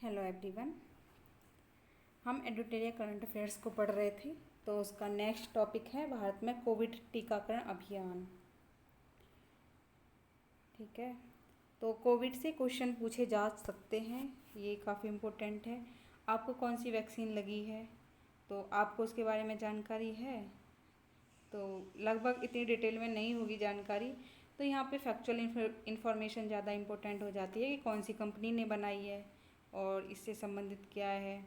Hello everyone. हम editorial current affairs को पढ़ रहे थे, तो उसका नेक्स्ट टॉपिक है भारत में कोविड टीकाकरण अभियान। ठीक है, तो कोविड से क्वेश्चन पूछे जा सकते हैं, ये काफ़ी इम्पोर्टेंट है। आपको कौन सी वैक्सीन लगी है, तो आपको उसके बारे में जानकारी है। तो लगभग इतनी डिटेल में नहीं होगी जानकारी, तो यहाँ पे फैक्चुअल इन्फॉर्मेशन ज़्यादा इम्पोर्टेंट हो जाती है कि कौन सी कंपनी ने बनाई है और इससे संबंधित क्या है।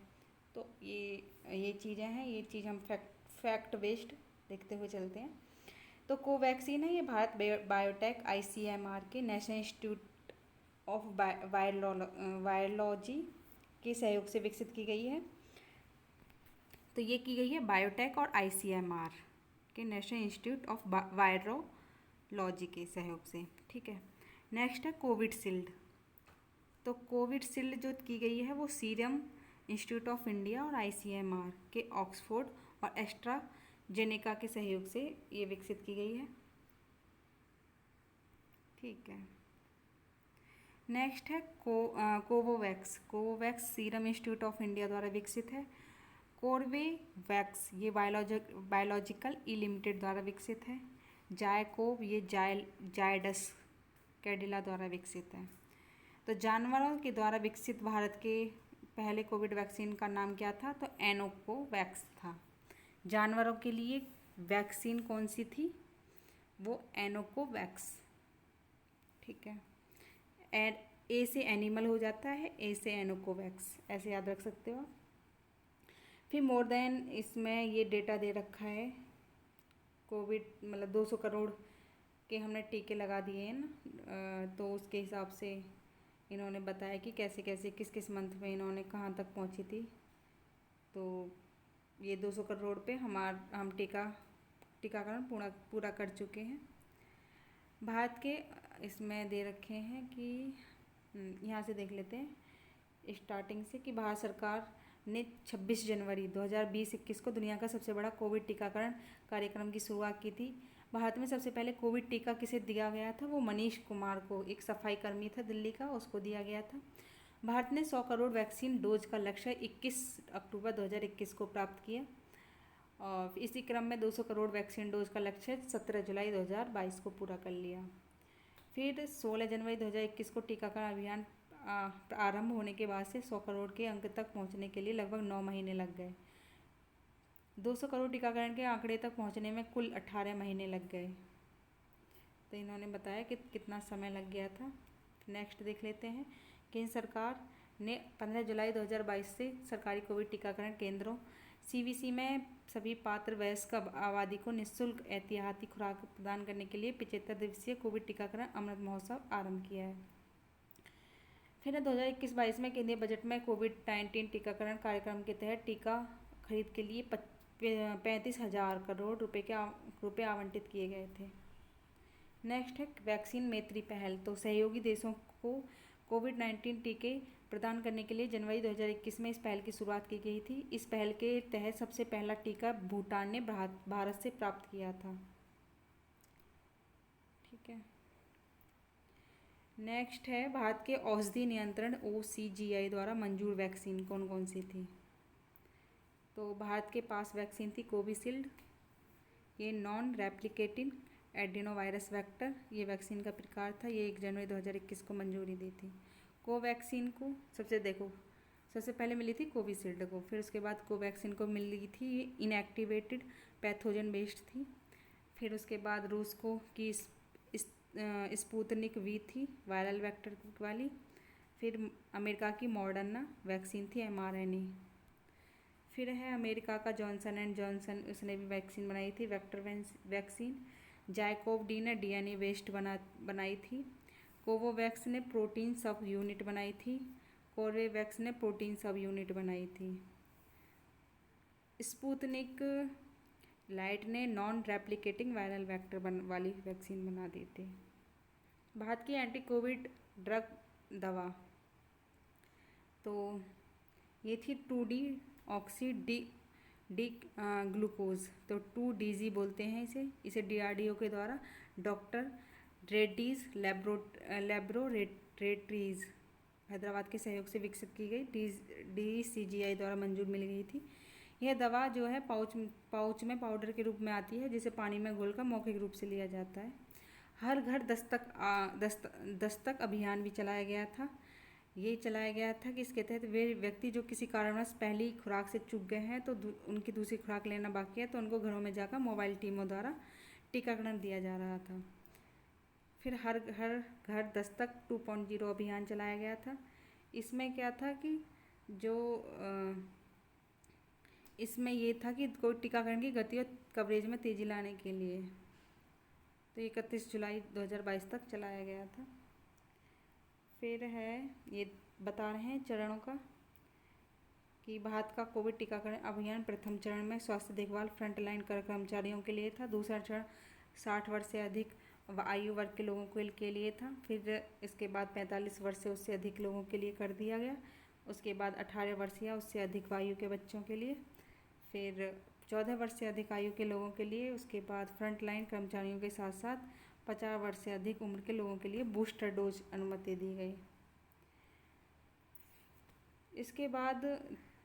तो ये चीज़ें हैं, ये चीज़ हम फैक्ट बेस्ड देखते हुए चलते हैं। तो कोवैक्सीन है, ये भारत बायोटेक ICMR के नेशनल इंस्टीट्यूट ऑफ वायरोलॉजी के सहयोग से विकसित की गई है। तो ये की गई है बायोटेक और ICMR के नेशनल इंस्टीट्यूट ऑफ वायरोलॉजी के सहयोग से। ठीक है, नेक्स्ट है कोविडशील्ड। तो कोविडशील्ड जो की गई है वो सीरम इंस्टीट्यूट ऑफ इंडिया और ICMR के ऑक्सफोर्ड और एस्ट्राजेनेका के सहयोग से ये विकसित की गई है। ठीक है, नेक्स्ट है Covovax. Covovax serum institute of India द्वारा विकसित है। कोर्बेवैक्स ये बायोलॉजिकल ई लिमिटेड द्वारा विकसित है। जायकोव ये जायडस कैडिला द्वारा विकसित है। तो जानवरों के द्वारा विकसित भारत के पहले कोविड वैक्सीन का नाम क्या था, तो एनोकोवैक्स था। जानवरों के लिए वैक्सीन कौन सी थी, वो एनोकोवैक्स। ठीक है, ए से एनिमल हो जाता है, ए से एनोकोवैक्स, ऐसे याद रख सकते हो आप। फिर मोर देन इसमें ये डेटा दे रखा है, कोविड मतलब 200 करोड़ के हमने टीके लगा दिए हैं ना, तो उसके हिसाब से इन्होंने बताया कि कैसे कैसे किस किस मंथ में इन्होंने कहाँ तक पहुँची थी। तो ये 200 करोड़ पे हम टीकाकरण पूरा कर चुके हैं। भारत के इसमें दे रखे हैं कि यहाँ से देख लेते हैं स्टार्टिंग से कि भारत सरकार ने 26 जनवरी 2020-21 को दुनिया का सबसे बड़ा कोविड टीकाकरण कार्यक्रम की शुरुआत की थी। भारत में सबसे पहले कोविड टीका किसे दिया गया था, वो मनीष कुमार को, एक सफाई कर्मी था दिल्ली का, उसको दिया गया था। भारत ने 100 करोड़ वैक्सीन डोज का लक्ष्य 21 अक्टूबर 2021 को प्राप्त किया और इसी क्रम में 200 करोड़ वैक्सीन डोज का लक्ष्य 17 जुलाई 2022 को पूरा कर लिया। फिर 16 जनवरी 2021 को टीकाकरण अभियान आरंभ होने के बाद से 100 करोड़ के अंक तक पहुंचने के लिए लगभग 9 महीने लग गए। 200 करोड़ टीकाकरण के आंकड़े तक पहुंचने में कुल 18 महीने लग गए। तो इन्होंने बताया कि कितना समय लग गया था। नेक्स्ट देख लेते हैं। केंद्र सरकार ने 15 जुलाई 2022 से सरकारी कोविड टीकाकरण केंद्रों CVC में सभी पात्र वयस्क आबादी को निःशुल्क एहतियाती खुराक प्रदान करने के लिए 75 दिवसीय कोविड टीकाकरण अमृत महोत्सव आरंभ किया है। फिर 2021-22 में केंद्रीय बजट में कोविड-19 टीकाकरण कार्यक्रम के तहत टीका खरीद के लिए 35,000 करोड़ रुपए आवंटित किए गए थे। नेक्स्ट है वैक्सीन मैत्री पहल। तो सहयोगी देशों को कोविड-19 टीके प्रदान करने के लिए जनवरी 2021 में इस पहल की शुरुआत की गई थी। इस पहल के तहत सबसे पहला टीका भूटान ने भारत से प्राप्त किया था। ठीक है, नेक्स्ट है भारत के औषधि नियंत्रण OCGI द्वारा मंजूर वैक्सीन कौन कौन सी थी। तो भारत के पास वैक्सीन थी कोविशील्ड, ये नॉन रेप्लिकेटिंग एडिनोवायरस वेक्टर, ये वैक्सीन का प्रकार था। ये 1 जनवरी 2021 को मंजूरी दी थी। कोवैक्सीन को सबसे पहले मिली थी कोविशील्ड को, फिर उसके बाद कोवैक्सीन को मिली थी, ये इनएक्टिवेटेड पैथोजन बेस्ड थी। फिर उसके बाद रूस को की स्पुतनिक V थी, वायरल वेक्टर वाली। फिर अमेरिका की मॉडर्ना वैक्सीन थी, mRNA। फिर है अमेरिका का जॉनसन एंड जॉनसन, उसने भी वैक्सीन बनाई थी, वेक्टर वैक्सीन। जायकोव डी ने DNA बेस्ड बनाई थी। कोवोवैक्स ने प्रोटीन सब यूनिट बनाई थी। कोर्बेवैक्स ने प्रोटीन सब यूनिट बनाई थी। स्पुतनिक लाइट ने नॉन रेप्लिकेटिंग वायरल वेक्टर वाली वैक्सीन बना दी थी। भारत की एंटी कोविड ड्रग दवा, तो ये थी 2D ऑक्सी डी ग्लूकोज, तो 2DG बोलते हैं इसे DRDO के द्वारा डॉक्टर रेड्डीज लेबोरेटरीज हैदराबाद के सहयोग से विकसित की गई DCGI द्वारा मंजूर मिल गई थी। यह दवा जो है पाउच में पाउडर के रूप में आती है, जिसे पानी में घोलकर मौखिक रूप से लिया जाता है। हर घर दस्तक अभियान भी चलाया गया था। ये चलाया गया था कि इसके तहत वे व्यक्ति जो किसी कारणवश पहली खुराक से चूक गए हैं तो उनकी दूसरी खुराक लेना बाकी है, तो उनको घरों में जाकर मोबाइल टीमों द्वारा टीकाकरण दिया जा रहा था। फिर हर घर दस्तक 2.0 अभियान चलाया गया था। इसमें क्या था कि जो इसमें ये था कि कोई टीकाकरण की गति और कवरेज में तेज़ी लाने के लिए, तो 31 जुलाई 2022 तक चलाया गया था। फिर है ये बता रहे हैं चरणों का कि भारत का कोविड टीकाकरण अभियान प्रथम चरण में स्वास्थ्य देखभाल फ्रंटलाइन कर्मचारियों के लिए था। दूसरा चरण 60 वर्ष से अधिक आयु वर्ग के लोगों के लिए था। फिर इसके बाद 45 वर्ष से उससे अधिक लोगों के लिए कर दिया गया। उसके बाद 18 वर्ष या उससे अधिक आयु के बच्चों के लिए, फिर 14 वर्ष से अधिक आयु के लोगों के लिए, उसके बाद फ्रंटलाइन कर्मचारियों के साथ साथ 50 वर्ष से अधिक उम्र के लोगों के लिए बूस्टर डोज अनुमति दी गई। इसके बाद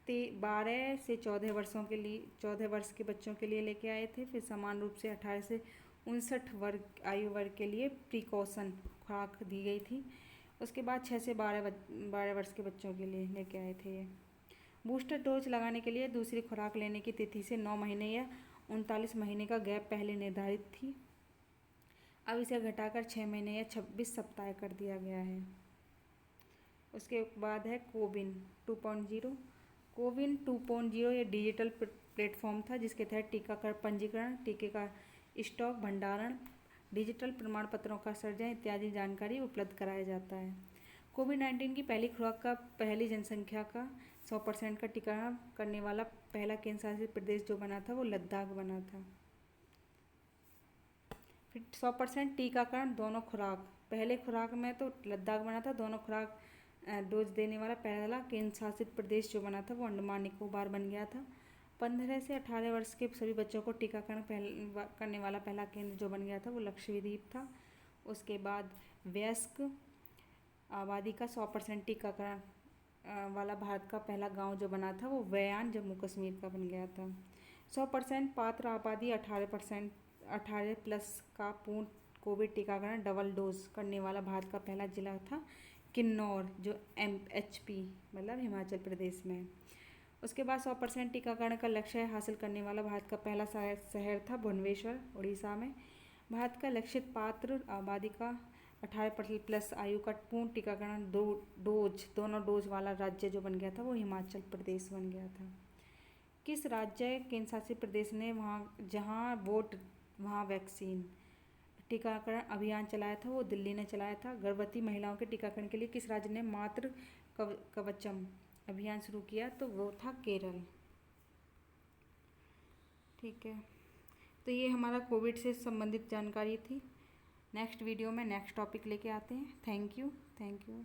12 से 14 वर्षों के लिए 14 वर्ष के बच्चों के लिए लेके आए थे। फिर समान रूप से 18 से 59 आयु वर्ग के लिए प्रिकॉशन खुराक दी गई थी। उसके बाद 6 से 12 वर्ष के बच्चों के लिए लेके आए थे। ये बूस्टर डोज लगाने के लिए दूसरी खुराक लेने की तिथि से 9 महीने या 39 महीने का गैप पहले निर्धारित थी। अब इसे घटाकर 6 महीने या 26 सप्ताह कर दिया गया है। उसके बाद है कोविन 2.0। कोविन 2.0 ये डिजिटल प्लेटफॉर्म था जिसके तहत टीकाकरण पंजीकरण, टीके का स्टॉक, भंडारण, डिजिटल प्रमाण पत्रों का सर्जन इत्यादि जानकारी उपलब्ध कराया जाता है। कोविड-19 की पहली खुराक का पहली जनसंख्या का 100% का टीकाकरण करने वाला पहला केंद्र शासित प्रदेश जो बना था वो लद्दाख बना था। फिर 100% टीकाकरण दोनों खुराक, पहले खुराक में तो लद्दाख बना था, दोनों खुराक डोज देने वाला पहला केंद्र शासित प्रदेश जो बना था वो अंडमान निकोबार बन गया था। 15 से 18 वर्ष के सभी बच्चों को टीकाकरण करने वाला पहला केंद्र जो बन गया था वो लक्षद्वीप था। उसके बाद वयस्क आबादी का 100% टीकाकरण वाला भारत का पहला गांव जो बना था वो वयान जम्मू कश्मीर का बन गया था। 100% पात्र आबादी 18 प्लस का पूर्ण कोविड टीकाकरण डबल डोज करने वाला भारत का पहला जिला था किन्नौर, जो MHP मतलब हिमाचल प्रदेश में है। उसके बाद 100% टीकाकरण का लक्ष्य हासिल करने वाला भारत का पहला शहर था भुवनेश्वर, उड़ीसा में। भारत का लक्षित पात्र आबादी का 18% प्लस आयु का पूर्ण टीकाकरण दोनों डोज वाला राज्य जो बन गया था वो हिमाचल प्रदेश बन गया था। किस राज्य केंद्र शासित प्रदेश ने जहाँ वोट वहाँ वैक्सीन टीकाकरण अभियान चलाया था वो दिल्ली ने चलाया था। गर्भवती महिलाओं के टीकाकरण के लिए किस राज्य ने मातृ कवचम अभियान शुरू किया, तो वो था केरल। ठीक है, तो ये हमारा कोविड से संबंधित जानकारी थी। नेक्स्ट वीडियो में नेक्स्ट टॉपिक लेके आते हैं। Thank you.